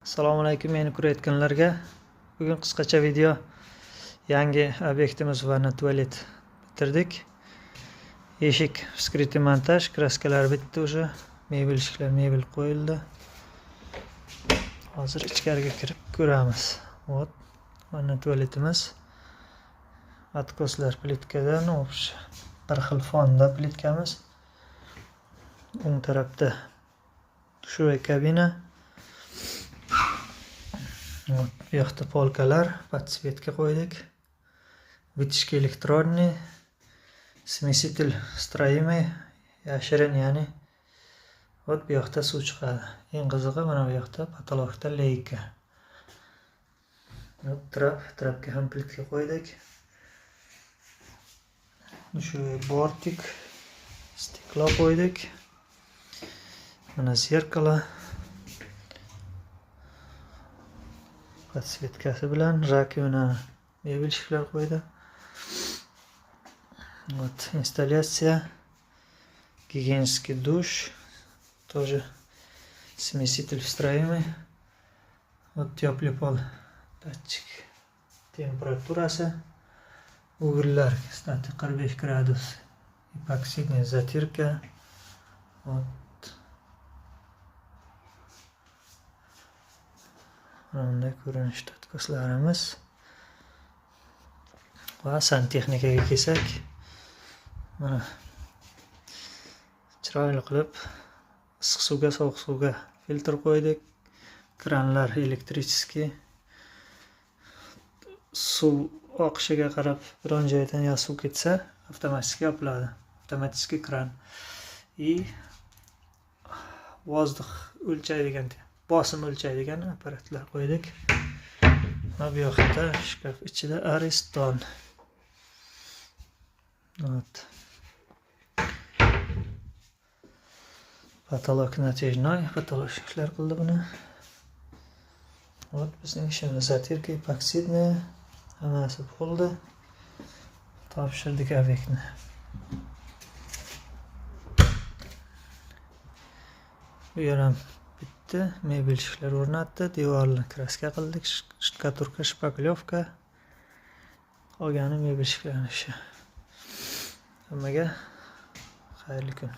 Assalomu alaykum, meni ko'rayotganlarga. Bugun qisqacha video. Yangi obyektimiz va tualet bitirdik. Eshik skritli montaj, kraskalar bitdi уже. Mebel ishlar, mebel qo'yildi. Hozir ichkariga kirib ko'ramiz. Вот, mana tualetimiz. Откосlar plitkadan, bir xil fonda plitkamiz. O'ng tarafda dushovая kabina. Bu yoqda polkalar, подсветка qo'ydik. Вытяжка электронный, смеситель строимый, yashirin, ya'ni. Вот bu yoqda suv chiqadi. Eng qizig'i mana bu yoqda patologda leyka. Trapga ham plitka qo'ydik. Dushovой бортик, stiklo qo'ydik. Mana zerkalo. Подсветкасы bilan rakovina, mebel ishlar qo'ydi. Вот инсталляция, гигиенический душ, тоже смеситель встроимый. Вот теплый пол, датчик температурасы, угольlar, кстати, 45 градус, эпоксидная затирка. Вот. Bunday ko'rinishda откосlarimiz. Va santexnikaga kelsak, mana chiroyli qilib issiq suvga, sovuq suvga filtr qo'ydik. Kranlar elektriskiy. Suv oqishiga qarab biron joydan yo suv ketsa, avtomatik yopiladi. Avtomatik kran. И воздух o'lchaydigan, bosim o'lchaydigan apparatlar qo'ydik. Va bu yoqda shkaf ichida Ariston. Вот. Потолок натяжной, потолочникlar qildi buni. Вот bizning ishimiz затирка эпоксидная, hammasi bo'ldi. Topshirdik obyektni. Bu yer ham bitdi. Mebel ishlar o'rnatdi, devorni kraska qildik, shkaturka, shpaklyovka. Qolgani mebel ishlanishi. Hammaga xayrli kun.